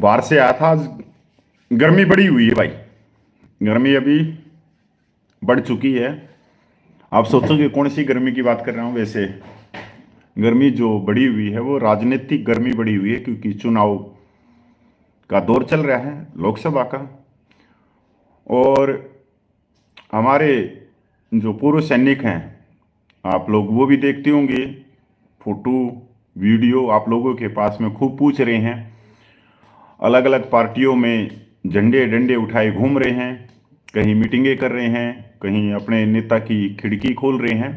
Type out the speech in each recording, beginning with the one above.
बाहर से आया था आज। गर्मी बड़ी हुई है भाई। गर्मी अभी बढ़ चुकी है। आप सोचोगे कौन सी गर्मी की बात कर रहा हूँ। वैसे गर्मी जो बढ़ी हुई है वो राजनीतिक गर्मी बढ़ी हुई है, क्योंकि चुनाव का दौर चल रहा है, लोकसभा का। और हमारे जो पूर्व सैनिक हैं, आप लोग वो भी देखते होंगे, फोटो वीडियो आप लोगों के पास में खूब पूछ रहे हैं। अलग अलग पार्टियों में झंडे डंडे उठाए घूम रहे हैं, कहीं मीटिंगें कर रहे हैं, कहीं अपने नेता की खिड़की खोल रहे हैं।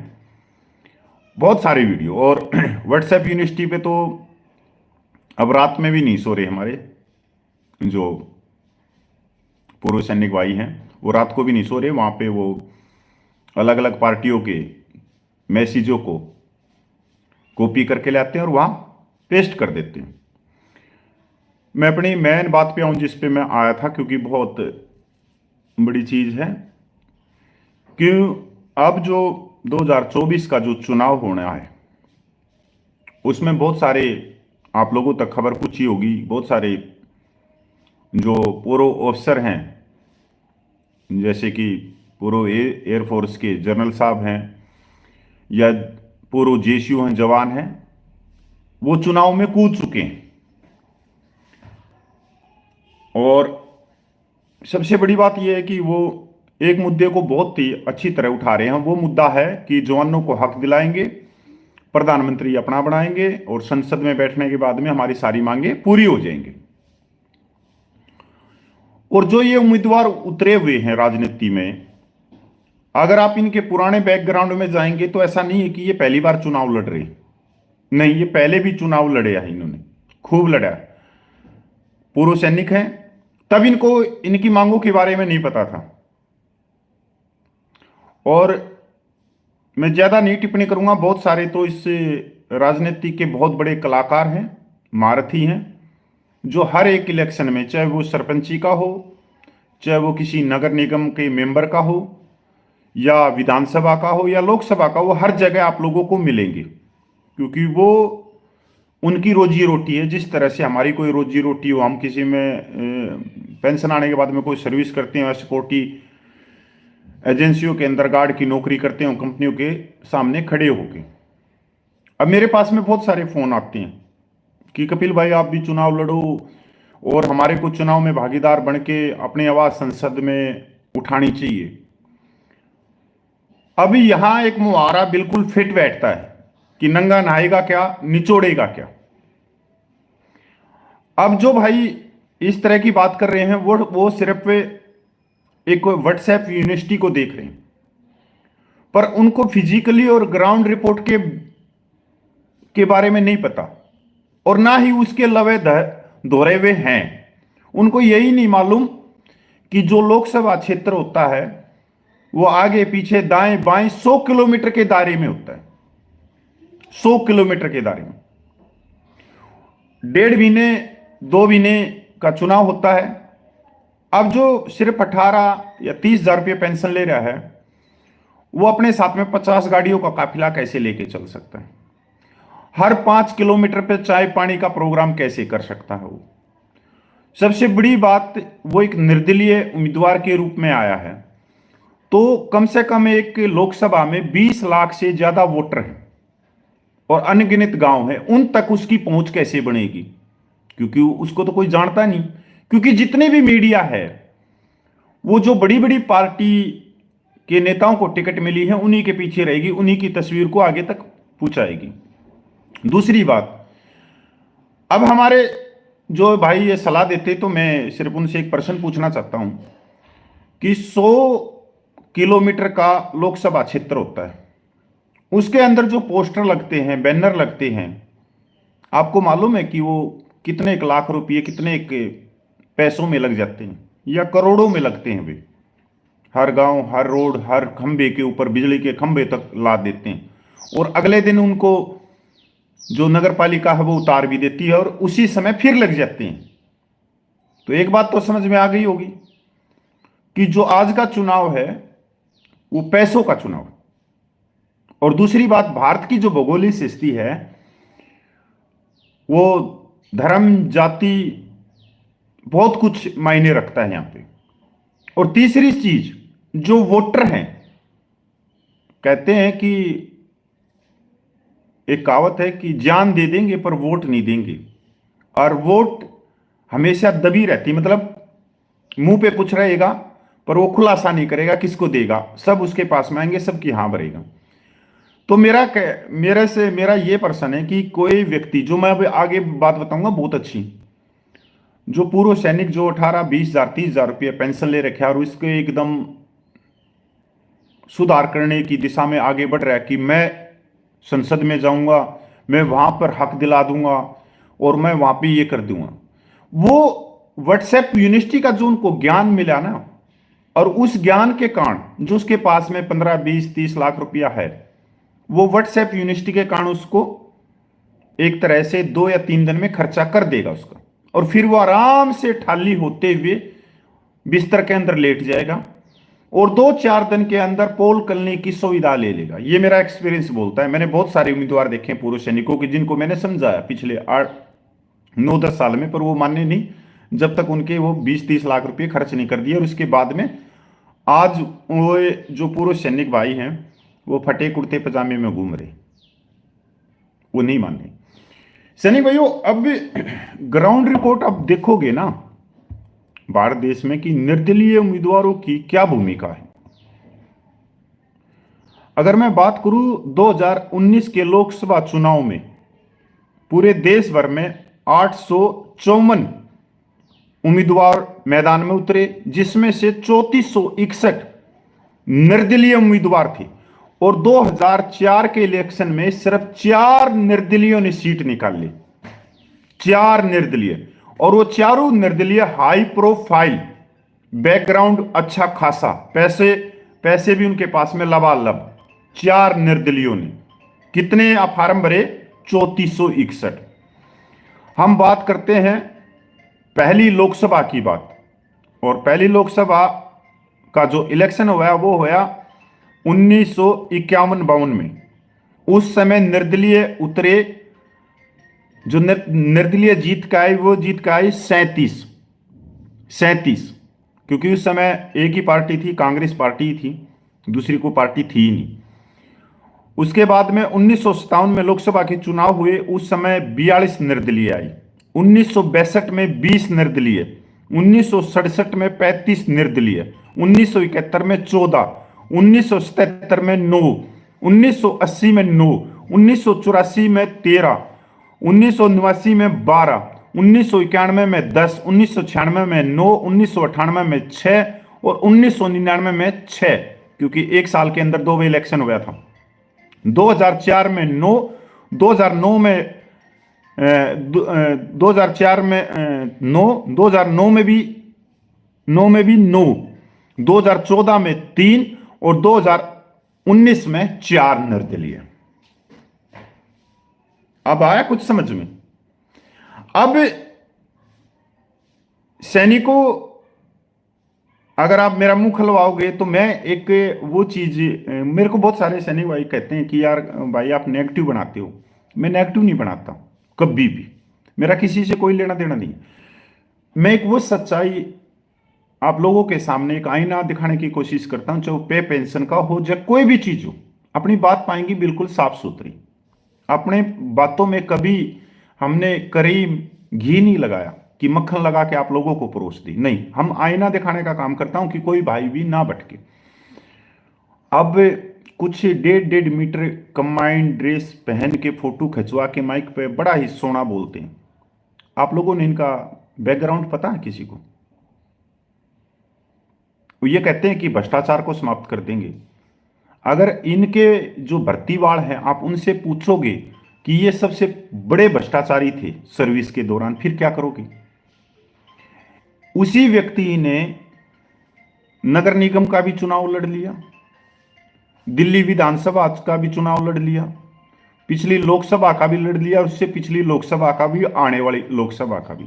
बहुत सारे वीडियो। और व्हाट्सएप यूनिवर्सिटी पे तो अब रात में भी नहीं सो रहे हमारे जो पूर्व सैनिक भाई हैं, वो रात को भी नहीं सो रहे। वहाँ पे वो अलग अलग पार्टियों के मैसेजों को कॉपी करके लाते हैं और वहाँ पेस्ट कर देते हैं। मैं अपनी मेन बात पे आऊँ जिस पे मैं आया था, क्योंकि बहुत बड़ी चीज़ है कि अब जो 2024 का जो चुनाव होना है उसमें बहुत सारे, आप लोगों तक खबर पूछी होगी, बहुत सारे जो पूर्व अफसर हैं, जैसे कि पूर्व एयरफोर्स के जनरल साहब हैं या पूर्व जेसीयू हैं, जवान हैं, वो चुनाव में कूद चुके हैं। और सबसे बड़ी बात यह है कि वो एक मुद्दे को बहुत ही अच्छी तरह उठा रहे हैं। वो मुद्दा है कि जवानों को हक दिलाएंगे, प्रधानमंत्री अपना बनाएंगे और संसद में बैठने के बाद में हमारी सारी मांगे पूरी हो जाएंगी। और जो ये उम्मीदवार उतरे हुए हैं राजनीति में, अगर आप इनके पुराने बैकग्राउंड में जाएंगे तो ऐसा नहीं है कि ये पहली बार चुनाव लड़ रहे। नहीं, ये पहले भी चुनाव लड़े हैं, इन्होंने खूब लड़ा है। पूर्व सैनिक हैं, तब इनको इनकी मांगों के बारे में नहीं पता था। और मैं ज्यादा नहीं टिप्पणी करूंगा। बहुत सारे तो इस राजनीति के बहुत बड़े कलाकार हैं, महारथी हैं, जो हर एक इलेक्शन में, चाहे वो सरपंची का हो, चाहे वो किसी नगर निगम के मेंबर का हो, या विधानसभा का हो, या लोकसभा का हो, हर जगह आप लोगों को मिलेंगे, क्योंकि वो उनकी रोजी रोटी है। जिस तरह से हमारी कोई रोजी रोटी हो, हम किसी में पेंशन आने के बाद में कोई सर्विस करते हैं, सिक्योरिटी एजेंसियों के अंदर गार्ड की नौकरी करते हो, कंपनियों के सामने खड़े होके। अब मेरे पास में बहुत सारे फोन आते हैं कि कपिल भाई आप भी चुनाव लड़ो और हमारे को चुनाव में भागीदार बन के अपनी आवाज संसद में उठानी चाहिए। अभी यहां एक मुहावरा बिल्कुल फिट बैठता है कि नंगा नहाएगा क्या, निचोड़ेगा क्या। अब जो भाई इस तरह की बात कर रहे हैं वो सिर्फ एक व्हाट्सएप यूनिवर्सिटी को देख रहे हैं, पर उनको फिजिकली और ग्राउंड रिपोर्ट के बारे में नहीं पता, और ना ही उसके लवे दोहरे हुए हैं। उनको यही नहीं मालूम कि जो लोकसभा क्षेत्र होता है वो आगे पीछे दाएं बाएं 100 किलोमीटर के दायरे में होता है। 100 किलोमीटर के दायरे में 1.5 महीने 2 महीने का चुनाव होता है। अब जो सिर्फ 18 या 30 हजार रुपये पेंशन ले रहा है, वो अपने साथ में 50 गाड़ियों का काफिला कैसे लेके चल सकता है? हर 5 किलोमीटर पे चाय पानी का प्रोग्राम कैसे कर सकता है? वो सबसे बड़ी बात, वो एक निर्दलीय उम्मीदवार के रूप में आया है, तो कम से कम एक लोकसभा में 20 लाख से ज्यादा वोटर हैं और अनगिनत गांव हैं, उन तक उसकी पहुंच कैसे बनेगी? क्योंकि उसको तो कोई जानता नहीं। क्योंकि जितने भी मीडिया है, वो जो बड़ी बड़ी पार्टी के नेताओं को टिकट मिली है उन्हीं के पीछे रहेगी, उन्हीं की तस्वीर को आगे तक पहुंचाएगी। दूसरी बात, अब हमारे जो भाई ये सलाह देते, तो मैं सिर्फ उनसे एक प्रश्न पूछना चाहता हूं कि 100 किलोमीटर का लोकसभा क्षेत्र होता है, उसके अंदर जो पोस्टर लगते हैं, बैनर लगते हैं, आपको मालूम है कि वो कितने एक लाख रुपये, कितने एक पैसों में लग जाते हैं, या करोड़ों में लगते हैं? वे हर गांव, हर रोड, हर खंबे के ऊपर बिजली के खंबे तक ला देते हैं, और अगले दिन उनको जो नगर पालिका है वो उतार भी देती है, और उसी समय फिर लग जाते हैं। तो एक बात तो समझ में आ गई होगी कि जो आज का चुनाव है वो पैसों का चुनाव है। और दूसरी बात, भारत की जो भौगोलिक स्थिति है वो धर्म, जाति बहुत कुछ मायने रखता है यहां पे। और तीसरी चीज, जो वोटर हैं, कहते हैं कि एक कहावत है कि जान दे देंगे पर वोट नहीं देंगे। और वोट हमेशा दबी रहती, मतलब मुंह पे कुछ रहेगा पर वो खुलासा नहीं करेगा किसको देगा, सब उसके पास में आएंगे, सबकी हाँ भरेगा। तो मेरा ये प्रश्न है कि कोई व्यक्ति, जो मैं अभी आगे बात बताऊंगा बहुत अच्छी, जो पूर्व सैनिक जो 18-20 हजार 30 हजार रुपये पेंशन ले रखे और उसके एकदम सुधार करने की दिशा में आगे बढ़ रहा है कि मैं संसद में जाऊंगा, मैं वहां पर हक दिला दूंगा और मैं वहां पे ये कर दूंगा, वो व्हाट्सएप यूनिवर्सिटी का जो उनको ज्ञान मिला ना, और उस ज्ञान के कारण जो उसके पास में 15-20-30 लाख रुपया है, वो व्हाट्सएप यूनिवर्सिटी के कारण उसको एक तरह से 2 या 3 दिन में खर्चा कर देगा उसका, और फिर वो आराम से ठाली होते हुए बिस्तर के अंदर लेट जाएगा और 2-4 दिन के अंदर पोल करने की सुविधा ले लेगा। ये मेरा एक्सपीरियंस बोलता है। मैंने बहुत सारे उम्मीदवार देखे हैं पूर्व सैनिकों के, जिनको मैंने समझाया पिछले 8-9-10 साल में, पर वो माने नहीं जब तक उनके वो 20-30 लाख रुपए खर्च नहीं कर दिए। और उसके बाद में आज वो जो पूर्व सैनिक भाई हैं वो फटे कुर्ते पजामे में घूम रहे, वो नहीं मान रहे। सैनिक भाइयों, अब ग्राउंड रिपोर्ट अब देखोगे ना भारत देश में कि निर्दलीय उम्मीदवारों की क्या भूमिका है। अगर मैं बात करूं 2019 के लोकसभा चुनाव में पूरे देश भर में 854 उम्मीदवार मैदान में उतरे, जिसमें से 3461 निर्दलीय उम्मीदवार थे। और 2004 के इलेक्शन में सिर्फ 4 निर्दलीयों ने सीट निकाल ली, 4 निर्दलीय। और वो चारों निर्दलीय हाई प्रोफाइल, बैकग्राउंड अच्छा खासा, पैसे भी उनके पास में लबालब। 4 निर्दलीयों ने कितने फार्म भरे? 3461। हम बात करते हैं पहली लोकसभा की बात, और पहली लोकसभा का जो इलेक्शन हुआ वो हुआ 1951-52 में। उस समय निर्दलीय उतरे, जो निर्दलीय जीत का आई वो जीत का आई 37, क्योंकि उस समय एक ही पार्टी थी, कांग्रेस पार्टी थी, दूसरी कोई पार्टी थी ही नहीं। उसके बाद में 1957 में लोकसभा के चुनाव हुए, उस समय 42 निर्दलीय आई। 1962 में 20 निर्दलीय, 1967 में 35 निर्दलीय, 1971 में 14, 1977 में 9, 1980 में 9, 1984 में 13, 1989 में 12, 1991 में 10, 1996 में 9, 1998 में 6 और 1999 में 6, क्योंकि एक साल के अंदर 2 बार इलेक्शन हुआ था। 2004 में 9, 2009 में 2004 में 9, 2009 में भी 9, 2014 में 3 और 2019 में 4 निर्दलीय। अब आया कुछ समझ में? अब सैनिकों, अगर आप मेरा मुंह खुलवाओगे तो मैं एक वो चीज, मेरे को बहुत सारे सैनिक भाई कहते हैं कि यार भाई आप नेगेटिव बनाते हो। मैं नेगेटिव नहीं बनाता कभी भी, मेरा किसी से कोई लेना देना नहीं। मैं एक वो सच्चाई आप लोगों के सामने एक आईना दिखाने की कोशिश करता हूं, चाहे पे पेंशन का हो या कोई भी चीज हो। अपनी बात पाएंगी बिल्कुल साफ सुथरी, अपने बातों में कभी हमने करी घी नहीं लगाया कि मक्खन लगा के आप लोगों को परोस दी, नहीं। हम आईना दिखाने का काम करता हूं कि कोई भाई भी ना भटके। अब कुछ 1.5 मीटर कंबाइंड ड्रेस पहन के फोटो खिंचवा के माइक पे बड़ा ही सोना बोलते हैं। आप लोगों ने इनका बैकग्राउंड पता है किसी को? वो ये कहते हैं कि भ्रष्टाचार को समाप्त कर देंगे। अगर इनके जो भर्तीवाड़ हैं आप उनसे पूछोगे कि ये सबसे बड़े भ्रष्टाचारी थे सर्विस के दौरान, फिर क्या करोगे? उसी व्यक्ति ने नगर निगम का भी चुनाव लड़ लिया, दिल्ली विधानसभा का भी चुनाव लड़ लिया, पिछली लोकसभा का भी लड़ लिया, उससे पिछली लोकसभा का भी, आने वाली लोकसभा का भी।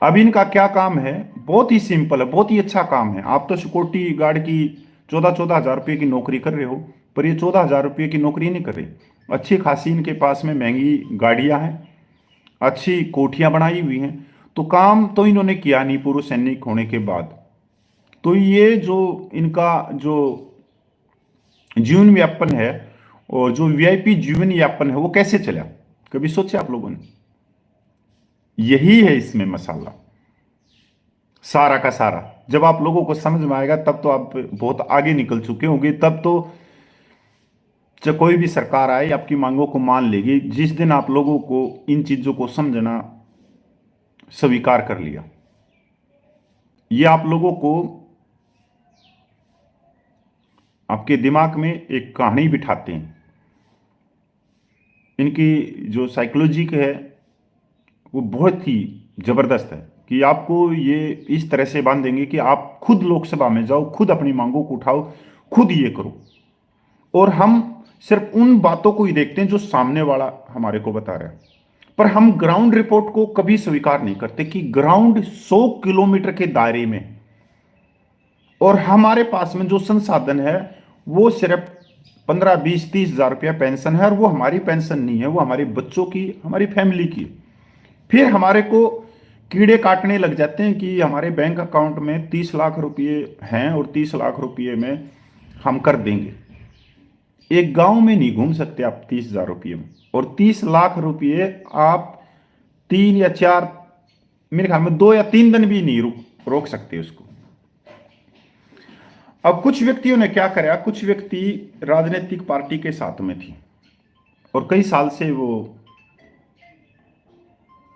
अब इनका क्या काम है? बहुत ही सिंपल है, बहुत ही अच्छा काम है। आप तो सिक्योरिटी गार्ड की 14-14 हजार रुपये की नौकरी कर रहे हो, पर ये 14 हजार रुपये की नौकरी नहीं कर रहे। अच्छी खासी इनके पास में महंगी गाड़ियां हैं, अच्छी कोठियां बनाई हुई हैं। तो काम तो इन्होंने किया नहीं पूर्व सैनिक होने के बाद। तो ये जो इनका जो जीवन यापन है और जो वीआईपी जीवन यापन है वो कैसे चला, कभी सोचे आप लोगों ने? यही है इसमें मसाला सारा का सारा। जब आप लोगों को समझ में आएगा तब तो आप बहुत आगे निकल चुके होंगे, तब तो जब कोई भी सरकार आए आपकी मांगों को मान लेगी जिस दिन आप लोगों को इन चीजों को समझना स्वीकार कर लिया। ये आप लोगों को आपके दिमाग में एक कहानी बिठाते हैं। इनकी जो साइकोलॉजी है वो बहुत ही जबरदस्त है कि आपको ये इस तरह से बांध देंगे कि आप खुद लोकसभा में जाओ, खुद अपनी मांगों को उठाओ, खुद ये करो। और हम सिर्फ उन बातों को ही देखते हैं जो सामने वाला हमारे को बता रहा है, पर हम ग्राउंड रिपोर्ट को कभी स्वीकार नहीं करते कि ग्राउंड 100 किलोमीटर के दायरे में और हमारे पास में जो संसाधन है वो सिर्फ 15, 20, 30 हजार रुपया पेंशन है, और वो हमारी पेंशन नहीं है, वो हमारे बच्चों की, हमारी फैमिली की। फिर हमारे को कीड़े काटने लग जाते हैं कि हमारे बैंक अकाउंट में 30 लाख रुपये हैं और 30 लाख रुपये में हम कर देंगे। एक गांव में नहीं घूम सकते आप 30,000 रुपये में, और 30 लाख रुपये आप 3 या 4, मेरे ख्याल में 2 या 3 दिन भी नहीं रोक सकते उसको। अब कुछ व्यक्तियों ने क्या करा, कुछ व्यक्ति राजनीतिक पार्टी के साथ में थी और कई साल से वो,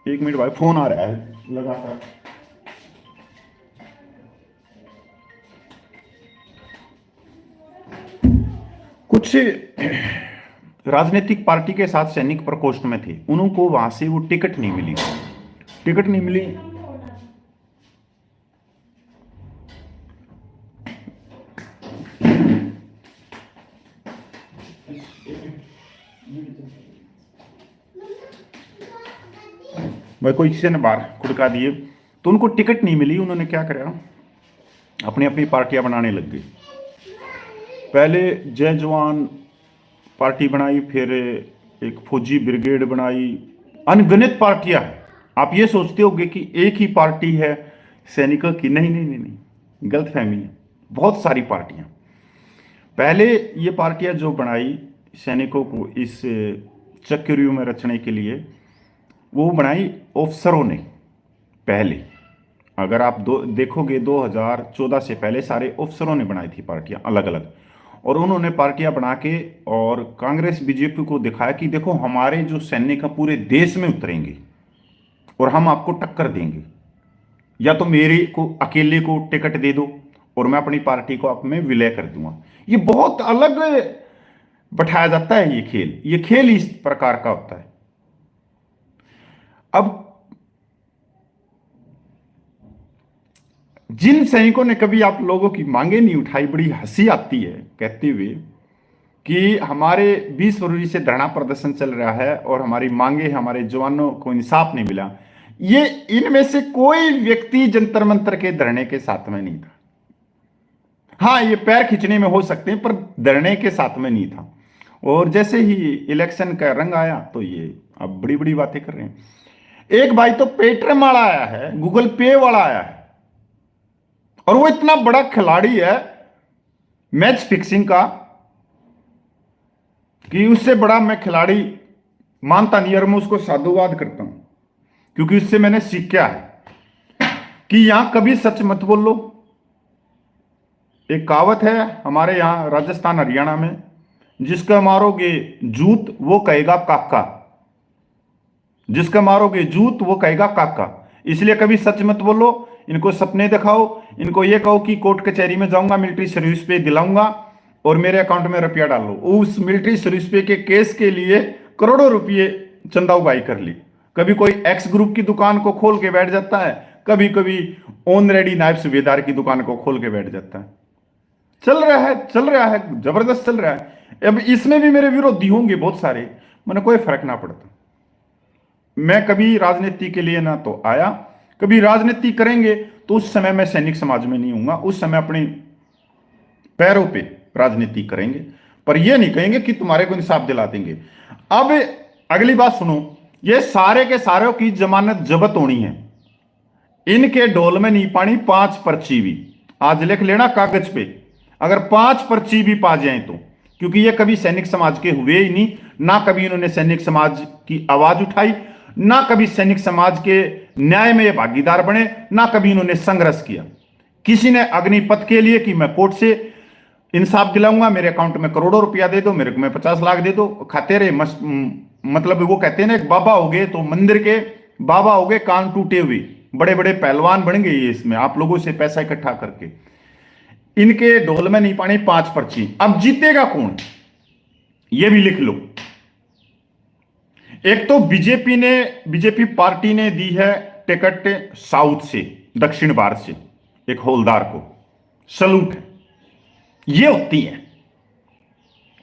एक मिनट भाई फोन आ रहा है लगातार। कुछ राजनीतिक पार्टी के साथ सैनिक प्रकोष्ठ में थे, उनको वहां से वो टिकट नहीं मिली, टिकट नहीं मिली। भाई कोई किसी ने बाहर खुड़का दिए, तो उनको टिकट नहीं मिली। उन्होंने क्या करा, अपनी अपनी पार्टियां बनाने लग गई। पहले जय जवान पार्टी बनाई, फिर एक फौजी ब्रिगेड बनाई, अनगिनत पार्टियां हैं। आप ये सोचते होंगे कि एक ही पार्टी है सैनिकों की, नहीं नहीं नहीं नहीं, गलत फहमी है, बहुत सारी पार्टियां। पहले ये पार्टियां जो बनाई सैनिकों को इस चक्रव्यूह में रचने के लिए, वो बनाई ऑफिसरों ने पहले। अगर आप देखोगे 2014 से पहले सारे ऑफिसरों ने बनाई थी पार्टियां अलग अलग, और उन्होंने पार्टियां बना के और कांग्रेस बीजेपी को दिखाया कि देखो हमारे जो सैनिक हैं पूरे देश में उतरेंगे और हम आपको टक्कर देंगे, या तो मेरे को अकेले को टिकट दे दो और मैं अपनी पार्टी को आप में विलय कर दूंगा। ये बहुत अलग बैठाया जाता है ये खेल इस प्रकार का होता है। अब जिन सैनिकों ने कभी आप लोगों की मांगे नहीं उठाई, बड़ी हंसी आती है कहते हुए कि हमारे 20 फरवरी से धरना प्रदर्शन चल रहा है और हमारी मांगे, हमारे जवानों को इंसाफ नहीं मिला। ये इनमें से कोई व्यक्ति जंतर मंतर के धरने के साथ में नहीं था। हाँ, ये पैर खींचने में हो सकते हैं, पर धरने के साथ में नहीं था। और जैसे ही इलेक्शन का रंग आया तो ये अब बड़ी बड़ी बातें कर रहे हैं। एक भाई तो पेटीएम वाला आया है, गूगल पे वाला आया है, और वो इतना बड़ा खिलाड़ी है मैच फिक्सिंग का कि उससे बड़ा मैं खिलाड़ी मानता नहीं, और मैं उसको साधुवाद करता हूं, क्योंकि उससे मैंने सीखा है कि यहां कभी सच मत बोलो। एक कहावत है हमारे यहां राजस्थान हरियाणा में, जिसका मारोगे जूत वो कहेगा काका, जिसका मारोगे जूत वो कहेगा काका। इसलिए कभी सच मत बोलो, इनको सपने दिखाओ, इनको ये कहो कि कोर्ट कचहरी में जाऊंगा, मिलिट्री सर्विस पे दिलाऊंगा और मेरे अकाउंट में रुपया डालो। उस मिलिट्री सर्विस पे के केस के लिए करोड़ों रुपये चंदा उगाई कर ली। कभी कोई एक्स ग्रुप की दुकान को खोल के बैठ जाता है, कभी कभी ऑन रेडी नायब सूबेदार की दुकान को खोल के बैठ जाता है। चल रहा है, जबरदस्त चल रहा है। अब इसमें भी मेरे विरोधी होंगे बहुत सारे, मैंने कोई फर्क ना पड़ता। मैं कभी राजनीति के लिए ना तो आया, कभी राजनीति करेंगे तो उस समय मैं सैनिक समाज में नहीं हूंगा, उस समय अपने पैरों पे राजनीति करेंगे, पर यह नहीं कहेंगे कि तुम्हारे को इंसाफ दिला देंगे। अब अगली बात सुनो, ये सारे के सारे की जमानत जब्त होनी है, इनके ढोल में नहीं पानी 5 पर्ची भी। आज लिख लेना कागज पे, अगर 5 पर्ची भी पा जाए तो, क्योंकि ये कभी सैनिक समाज के हुए ही नहीं, ना कभी इन्होंने सैनिक समाज की आवाज उठाई, ना कभी सैनिक समाज के न्याय में ये भागीदार बने, ना कभी इन्होंने संघर्ष किया। किसी ने अग्निपथ के लिए कि मैं कोर्ट से इंसाफ दिलाऊंगा, मेरे अकाउंट में करोड़ों रुपया दे दो, मेरे को मैं 50 लाख दे दो, खाते रहे मतलब वो कहते हैं ना, एक बाबा हो गए तो मंदिर के बाबा हो गए, कान टूटे हुए, बड़े बड़े पहलवान बन गए इसमें आप लोगों से पैसा इकट्ठा करके। इनके ढोल में नहीं पानी 5 पर्ची। अब जीतेगा कौन, ये भी लिख लो। एक तो बीजेपी पार्टी ने दी है टिकट साउथ से, दक्षिण भारत से एक हौलदार को, सलूट है। ये होती है,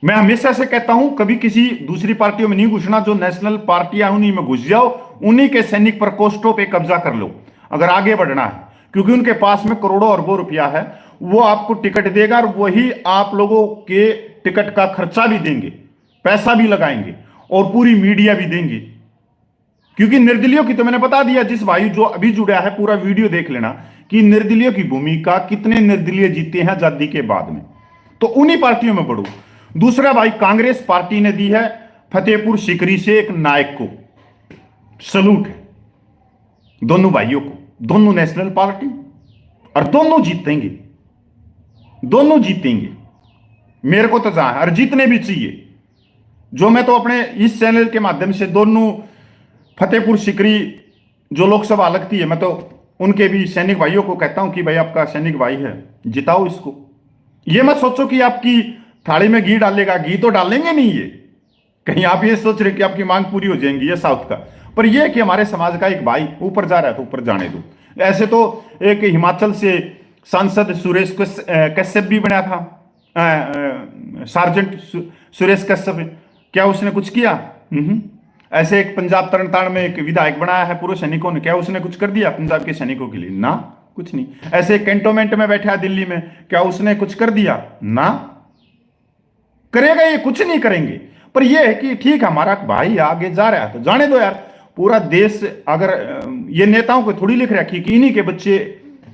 मैं हमेशा से कहता हूं कभी किसी दूसरी पार्टियों में नहीं घुसना, जो नेशनल पार्टियां उन्हीं में घुस जाओ, उन्हीं के सैनिक प्रकोष्ठों पे कब्जा कर लो अगर आगे बढ़ना है, क्योंकि उनके पास में करोड़ों अरबों रुपया है, वो आपको टिकट देगा और वही आप लोगों के टिकट का खर्चा भी देंगे, पैसा भी लगाएंगे और पूरी मीडिया भी देंगे। क्योंकि निर्दलीयों की तो मैंने बता दिया, जिस भाई जो अभी जुड़ा है पूरा वीडियो देख लेना कि निर्दलीयों की भूमिका, कितने निर्दलीय जीते हैं आजादी के बाद में, तो उन्हीं पार्टियों में बढ़ो। दूसरा भाई, कांग्रेस पार्टी ने दी है फतेहपुर सीकरी से एक नायक को, सलूट है दोनों भाइयों को, दोनों नेशनल पार्टी, और दोनों जीतेंगे, दोनों जीतेंगे। मेरे को तो जहां और जीतने भी चाहिए। जो मैं तो अपने इस चैनल के माध्यम से दोनों फतेहपुर सीकरी जो लोकसभा लगती है, मैं तो उनके भी सैनिक भाइयों को कहता हूं कि भाई आपका सैनिक भाई है, जिताओ इसको। ये मत सोचो कि आपकी थाली में घी डालेगा, घी तो डालेंगे नहीं ये, कहीं आप ये सोच रहे कि आपकी मांग पूरी हो जाएंगी, ये साउथ का। पर यह कि हमारे समाज का एक भाई ऊपर जा रहा है तो ऊपर जाने दो। ऐसे तो एक हिमाचल से सांसद सुरेश कश्यप भी बना था, सार्जेंट सुरेश कश्यप, क्या उसने कुछ किया? ऐसे एक पंजाब तरनतारण में एक विधायक बनाया है पूर्व सैनिकों ने, क्या उसने कुछ कर दिया पंजाब के सैनिकों के लिए? ना, कुछ नहीं। ऐसे कैंटोनमेंट में बैठा है दिल्ली में, क्या उसने कुछ कर दिया? ना, करेगा ये कुछ नहीं करेंगे। पर यह है कि ठीक, हमारा भाई आगे जा रहा है तो जाने दो यार। पूरा देश, अगर ये नेताओं को थोड़ी लिख रखी कि इन्हीं के बच्चे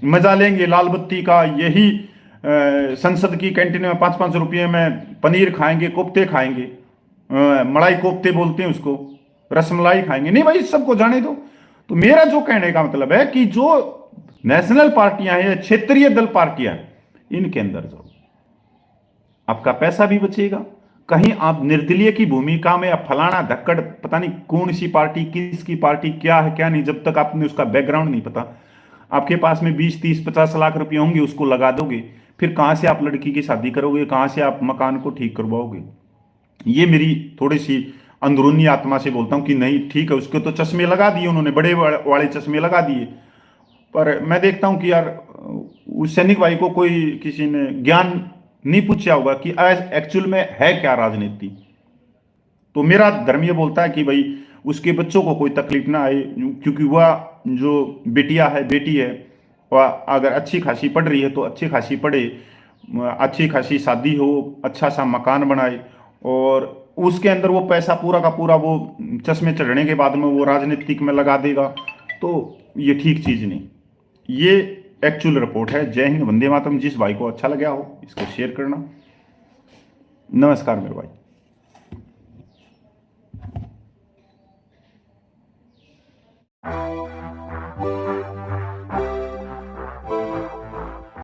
मजा लेंगे लाल बत्ती का, यही संसद की कैंटीन में 5-5 रुपये में पनीर खाएंगे, कोफ्ते खाएंगे, मलाई कोफ्ते बोलते हैं उसको, रसमलाई खाएंगे। नहीं भाई, सबको जाने दो। तो मेरा जो कहने का मतलब है कि जो नेशनल पार्टियां हैं, क्षेत्रीय दल पार्टियां हैं, इनके अंदर जाओ, आपका पैसा भी बचेगा। कहीं आप निर्दलीय की भूमिका में, अब फलाना धक्कड़, पता नहीं कौन सी पार्टी, किसकी पार्टी, क्या है क्या नहीं, जब तक आपने उसका बैकग्राउंड नहीं पता, आपके पास में 20-30-50 लाख रुपए होंगे, उसको लगा दोगे, फिर कहां से आप लड़की की शादी करोगे, कहां से आप मकान को ठीक करवाओगे? ये मेरी थोड़ी सी अंदरूनी आत्मा से बोलता हूं कि नहीं ठीक है, उसके तो चश्मे लगा दिए उन्होंने, बड़े वाले चश्मे लगा दिए। पर मैं देखता हूं कि यार उस सैनिक भाई को कोई किसी ने ज्ञान नहीं पूछा होगा कि एक्चुअल में है क्या राजनीति। तो मेरा धर्म ये बोलता है कि भाई उसके बच्चों को कोई तकलीफ ना आए, क्योंकि वह जो बेटिया है, बेटी है, वह अगर अच्छी खासी पढ़ रही है तो अच्छी खासी पढ़े, अच्छी खासी शादी हो, अच्छा सा मकान बनाए, और उसके अंदर वो पैसा पूरा का पूरा वो चश्मे चढ़ने के बाद में वो राजनीतिक में लगा देगा, तो ये ठीक चीज़ नहीं। ये एक्चुअल रिपोर्ट है। जय हिंद, वंदे मातरम। जिस भाई को अच्छा लगा हो इसको शेयर करना। नमस्कार मेरे भाई।